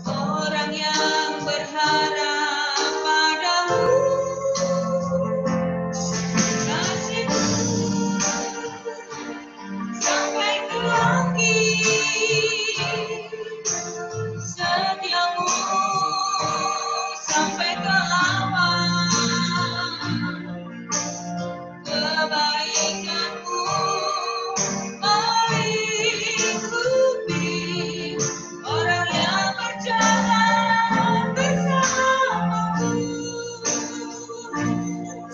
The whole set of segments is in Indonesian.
Orang yang berharap padamu, kasihmu sampai ke langit, setiamu sampai ke awan, kebaikanmu meliputi orang yang berjalan bersamamu.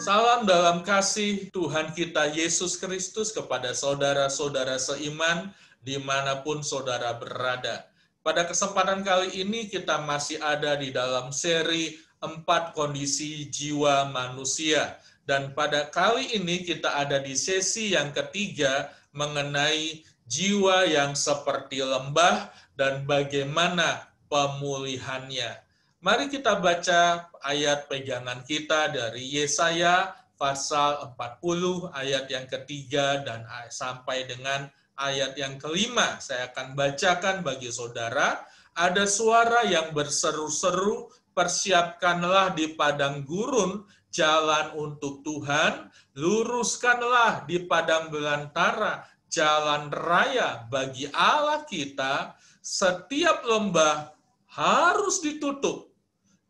Salam dalam kasih Tuhan kita Yesus Kristus kepada saudara-saudara seiman dimanapun saudara berada. Pada kesempatan kali ini kita masih ada di dalam seri 4 kondisi jiwa manusia. Dan pada kali ini kita ada di sesi yang ketiga mengenai jiwa yang seperti lembah dan bagaimana pemulihannya. Mari kita baca ayat pegangan kita dari Yesaya pasal 40 ayat yang ketiga dan sampai dengan ayat yang kelima. Saya akan bacakan bagi saudara. Ada suara yang berseru-seru, persiapkanlah di padang gurun jalan untuk Tuhan, luruskanlah di padang belantara jalan raya bagi Allah kita, setiap lembah harus ditutup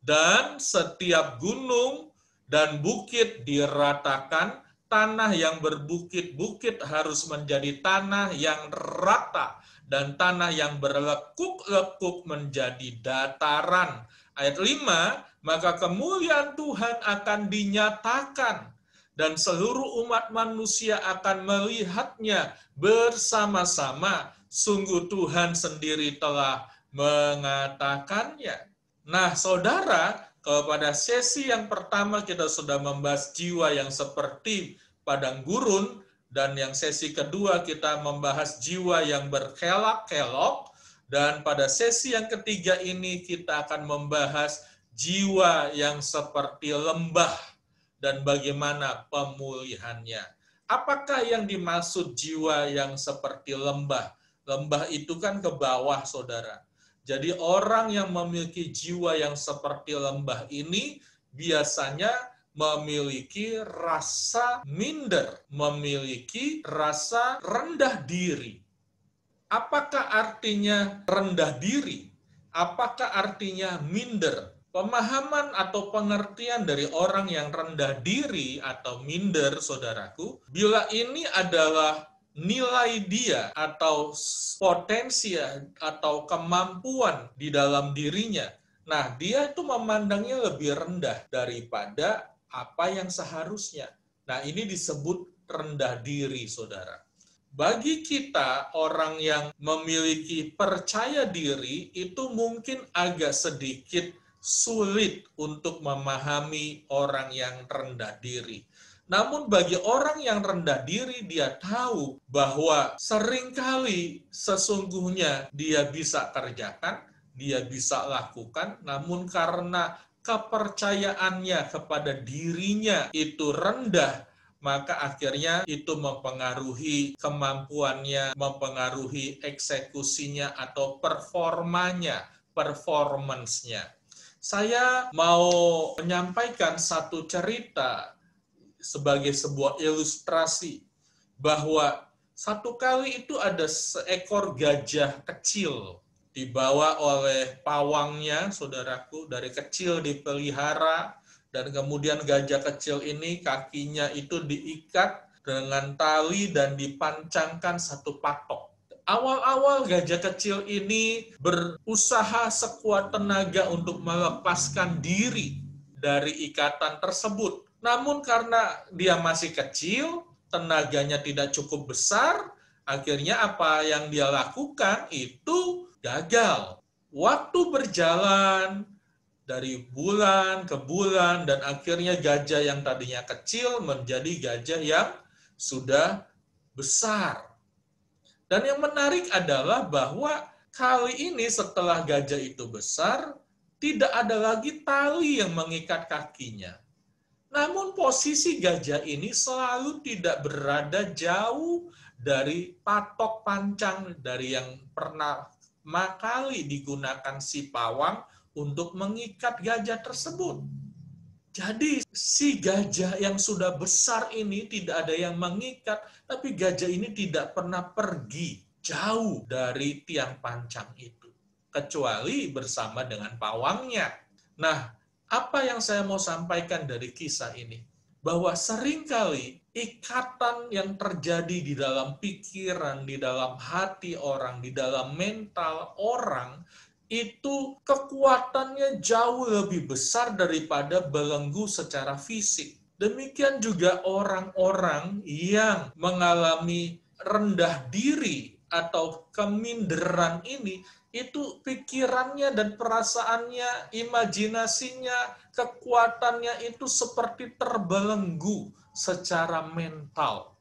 dan setiap gunung dan bukit diratakan, tanah yang berbukit-bukit harus menjadi tanah yang rata, dan tanah yang berlekuk-lekuk menjadi dataran. Ayat 5, maka kemuliaan Tuhan akan dinyatakan, dan seluruh umat manusia akan melihatnya bersama-sama. Sungguh Tuhan sendiri telah mengatakannya. Nah, saudara, pada sesi yang pertama kita sudah membahas jiwa yang seperti padang gurun, dan yang sesi kedua kita membahas jiwa yang berkelak-kelok, dan pada sesi yang ketiga ini kita akan membahas jiwa yang seperti lembah dan bagaimana pemulihannya. Apakah yang dimaksud jiwa yang seperti lembah? Lembah itu kan ke bawah, saudara. Jadi orang yang memiliki jiwa yang seperti lembah ini biasanya memiliki rasa minder, memiliki rasa rendah diri. Apakah artinya rendah diri? Apakah artinya minder? Pemahaman atau pengertian dari orang yang rendah diri atau minder, saudaraku, bila ini adalah nilai dia atau potensi atau kemampuan di dalam dirinya. Nah, dia itu memandangnya lebih rendah daripada apa yang seharusnya. Nah, ini disebut rendah diri, saudara. Bagi kita, orang yang memiliki percaya diri, itu mungkin agak sedikit sulit untuk memahami orang yang rendah diri. Namun bagi orang yang rendah diri, dia tahu bahwa seringkali sesungguhnya dia bisa kerjakan, dia bisa lakukan, namun karena kepercayaannya kepada dirinya itu rendah, maka akhirnya itu mempengaruhi kemampuannya, mempengaruhi eksekusinya atau performanya, performance-nya. Saya mau menyampaikan satu cerita sebagai sebuah ilustrasi bahwa satu kali itu ada seekor gajah kecil dibawa oleh pawangnya, saudaraku, dari kecil dipelihara, dan kemudian gajah kecil ini kakinya itu diikat dengan tali dan dipancangkan satu patok. Awal-awal gajah kecil ini berusaha sekuat tenaga untuk melepaskan diri dari ikatan tersebut. Namun karena dia masih kecil, tenaganya tidak cukup besar, akhirnya apa yang dia lakukan itu gagal. Waktu berjalan dari bulan ke bulan, dan akhirnya gajah yang tadinya kecil menjadi gajah yang sudah besar. Dan yang menarik adalah bahwa kali ini setelah gajah itu besar, tidak ada lagi tali yang mengikat kakinya. Namun posisi gajah ini selalu tidak berada jauh dari patok pancang dari yang pernah kali digunakan si pawang untuk mengikat gajah tersebut. Jadi si gajah yang sudah besar ini tidak ada yang mengikat, tapi gajah ini tidak pernah pergi jauh dari tiang pancang itu, kecuali bersama dengan pawangnya. Nah, apa yang saya mau sampaikan dari kisah ini? Bahwa seringkali ikatan yang terjadi di dalam pikiran, di dalam hati orang, di dalam mental orang, itu kekuatannya jauh lebih besar daripada belenggu secara fisik. Demikian juga orang-orang yang mengalami rendah diri atau keminderan ini, itu pikirannya dan perasaannya, imajinasinya, kekuatannya itu seperti terbelenggu secara mental.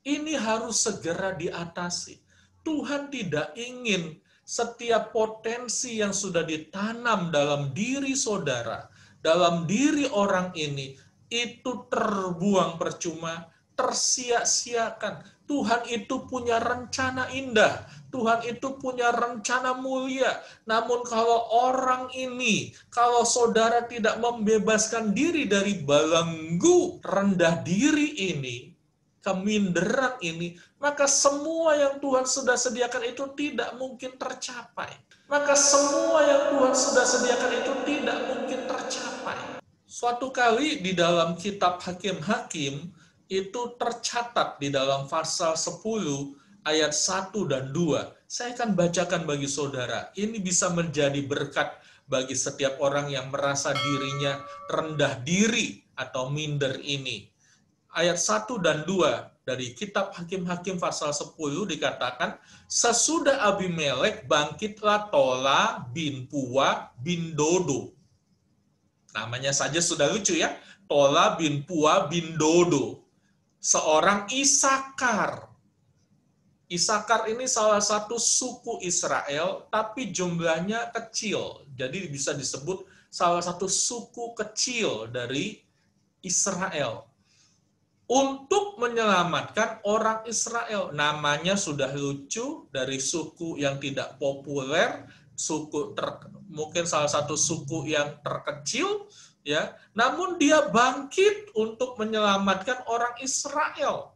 Ini harus segera diatasi. Tuhan tidak ingin setiap potensi yang sudah ditanam dalam diri saudara, dalam diri orang ini, itu terbuang percuma, tersia-siakan. Tuhan itu punya rencana indah, Tuhan itu punya rencana mulia. Namun kalau orang ini, kalau saudara tidak membebaskan diri dari belenggu rendah diri ini, keminderan ini, maka semua yang Tuhan sudah sediakan itu tidak mungkin tercapai. Maka semua yang Tuhan sudah sediakan itu tidak mungkin tercapai. Suatu kali di dalam kitab Hakim-Hakim, itu tercatat di dalam pasal 10 ayat 1 dan 2. Saya akan bacakan bagi saudara. Ini bisa menjadi berkat bagi setiap orang yang merasa dirinya rendah diri atau minder ini. Ayat 1 dan 2 dari kitab Hakim-Hakim pasal 10 dikatakan, sesudah Abimelek bangkitlah Tola bin Puwa bin Dodo. Namanya saja sudah lucu ya, Tola bin Puwa bin Dodo. Seorang Isakar. Isakar ini salah satu suku Israel, tapi jumlahnya kecil. Jadi bisa disebut salah satu suku kecil dari Israel. Untuk menyelamatkan orang Israel. Namanya sudah lucu, dari suku yang tidak populer, mungkin salah satu suku yang terkecil, ya. Namun dia bangkit untuk menyelamatkan orang Israel.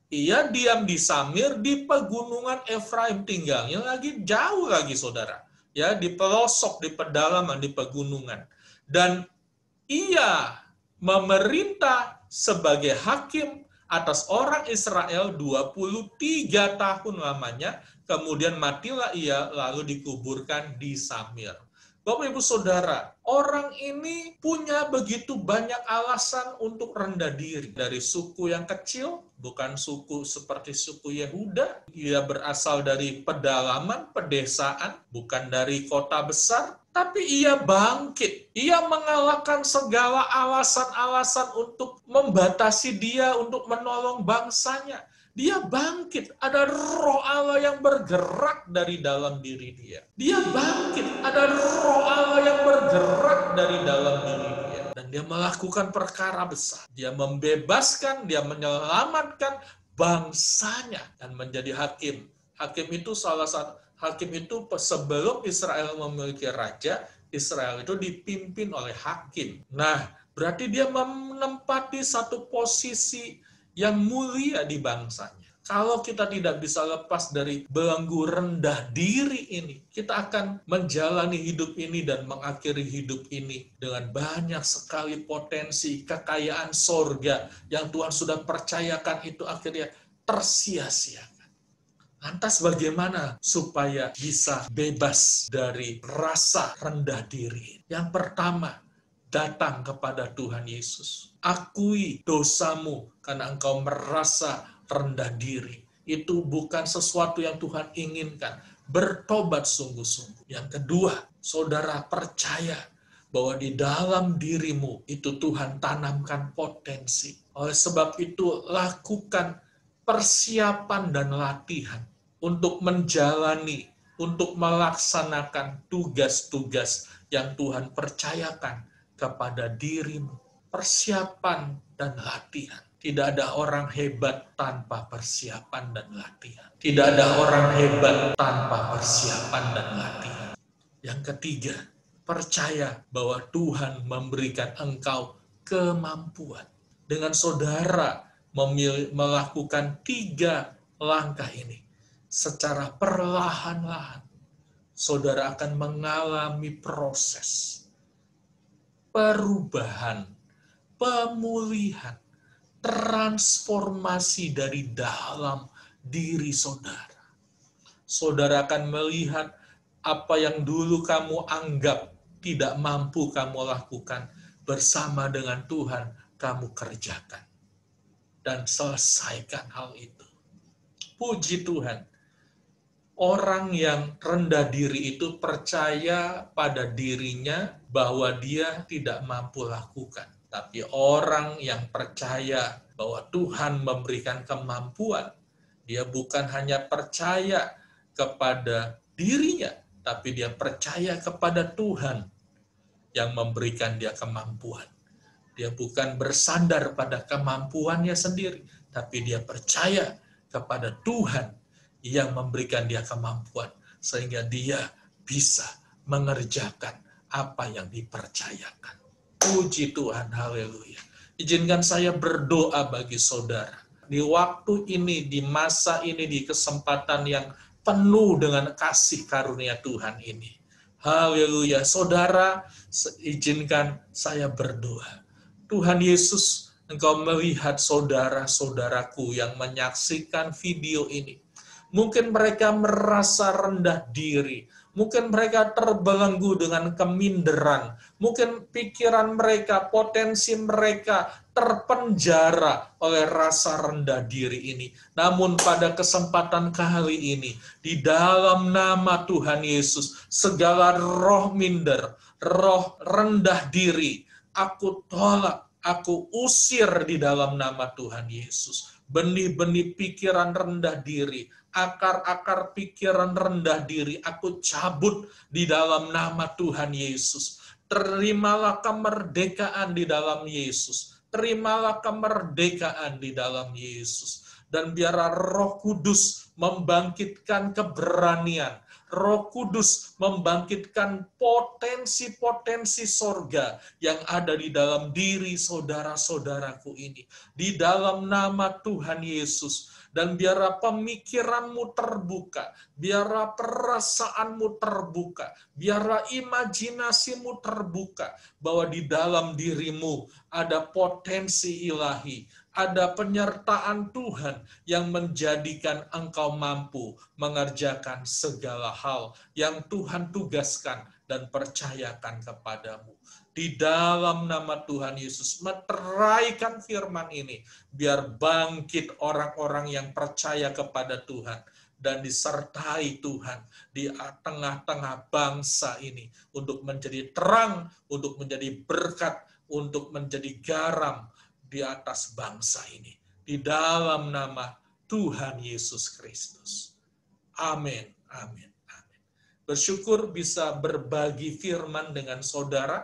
Ia diam di Samir, di pegunungan Efraim, tinggalnya lagi jauh lagi saudara, ya, di pelosok, di pedalaman, di pegunungan. Dan ia memerintah sebagai hakim atas orang Israel 23 tahun lamanya, kemudian matilah ia, lalu dikuburkan di Samir. Bapak Ibu Saudara, orang ini punya begitu banyak alasan untuk rendah diri. Dari suku yang kecil, bukan suku seperti suku Yehuda. Ia berasal dari pedalaman, pedesaan, bukan dari kota besar. Tapi ia bangkit. Ia mengalahkan segala alasan-alasan untuk membatasi dia, untuk menolong bangsanya. Dia bangkit, ada roh Allah yang bergerak dari dalam diri dia. Dia bangkit, ada roh Allah yang bergerak dari dalam diri dia. Dan dia melakukan perkara besar. Dia membebaskan, dia menyelamatkan bangsanya dan menjadi hakim. Hakim itu sebelum Israel memiliki raja, Israel itu dipimpin oleh hakim. Nah, berarti dia menempati satu posisi yang mulia di bangsanya. Kalau kita tidak bisa lepas dari belenggu rendah diri ini, kita akan menjalani hidup ini dan mengakhiri hidup ini dengan banyak sekali potensi kekayaan sorga yang Tuhan sudah percayakan, itu akhirnya tersia-siakan. Lantas bagaimana supaya bisa bebas dari rasa rendah diri? Yang pertama, datang kepada Tuhan Yesus. Akui dosamu karena engkau merasa rendah diri. Itu bukan sesuatu yang Tuhan inginkan. Bertobat sungguh-sungguh. Yang kedua, saudara percaya bahwa di dalam dirimu itu Tuhan tanamkan potensi. Oleh sebab itu, lakukan persiapan dan latihan untuk menjalani, untuk melaksanakan tugas-tugas yang Tuhan percayakan kepada dirimu. Persiapan dan latihan. Tidak ada orang hebat tanpa persiapan dan latihan. Tidak ada orang hebat tanpa persiapan dan latihan. Yang ketiga, percaya bahwa Tuhan memberikan engkau kemampuan. Dengan saudara melakukan 3 langkah ini, secara perlahan-lahan, saudara akan mengalami proses perubahan, pemulihan, transformasi dari dalam diri saudara. Saudara akan melihat apa yang dulu kamu anggap tidak mampu kamu lakukan, bersama dengan Tuhan kamu kerjakan dan selesaikan hal itu. Puji Tuhan. Orang yang rendah diri itu percaya pada dirinya bahwa dia tidak mampu lakukan. Tapi orang yang percaya bahwa Tuhan memberikan kemampuan, dia bukan hanya percaya kepada dirinya, tapi dia percaya kepada Tuhan yang memberikan dia kemampuan. Dia bukan bersandar pada kemampuannya sendiri, tapi dia percaya kepada Tuhan yang memberikan dia kemampuan, sehingga dia bisa mengerjakan apa yang dipercayakan. Puji Tuhan, haleluya. Izinkan saya berdoa bagi saudara. Di waktu ini, di masa ini, di kesempatan yang penuh dengan kasih karunia Tuhan ini. Haleluya. Saudara, izinkan saya berdoa. Tuhan Yesus, Engkau melihat saudara-saudaraku yang menyaksikan video ini. Mungkin mereka merasa rendah diri. Mungkin mereka terbelenggu dengan keminderan. Mungkin pikiran mereka, potensi mereka terpenjara oleh rasa rendah diri ini. Namun pada kesempatan kali ini, di dalam nama Tuhan Yesus, segala roh minder, roh rendah diri, aku tolak, aku usir di dalam nama Tuhan Yesus. Benih-benih pikiran rendah diri, akar-akar pikiran rendah diri, aku cabut di dalam nama Tuhan Yesus. Terimalah kemerdekaan di dalam Yesus. Terimalah kemerdekaan di dalam Yesus. Dan biarlah Roh Kudus membangkitkan keberanian. Roh Kudus membangkitkan potensi-potensi sorga yang ada di dalam diri saudara-saudaraku ini. Di dalam nama Tuhan Yesus. Dan biarlah pemikiranmu terbuka, biarlah perasaanmu terbuka, biarlah imajinasimu terbuka, bahwa di dalam dirimu ada potensi ilahi, ada penyertaan Tuhan yang menjadikan engkau mampu mengerjakan segala hal yang Tuhan tugaskan dan percayakan kepadamu. Di dalam nama Tuhan Yesus, meteraikan firman ini, biar bangkit orang-orang yang percaya kepada Tuhan, dan disertai Tuhan di tengah-tengah bangsa ini, untuk menjadi terang, untuk menjadi berkat, untuk menjadi garam di atas bangsa ini. Di dalam nama Tuhan Yesus Kristus. Amin, amin, amin. Bersyukur bisa berbagi firman dengan saudara.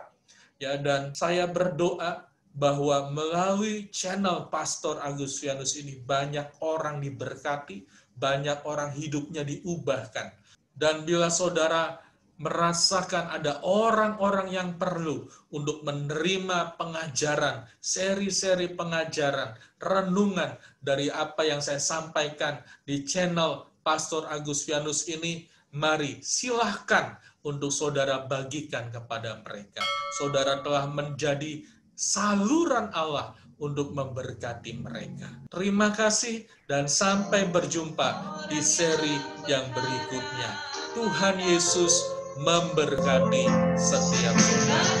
Ya, dan saya berdoa bahwa melalui channel Pastor Agustianus ini banyak orang diberkati, banyak orang hidupnya diubahkan. Dan bila saudara merasakan ada orang-orang yang perlu untuk menerima pengajaran, seri-seri pengajaran, renungan dari apa yang saya sampaikan di channel Pastor Agustianus ini, mari silahkan untuk saudara bagikan kepada mereka. Saudara telah menjadi saluran Allah untuk memberkati mereka. Terima kasih dan sampai berjumpa di seri yang berikutnya. Tuhan Yesus memberkati setiap saudara.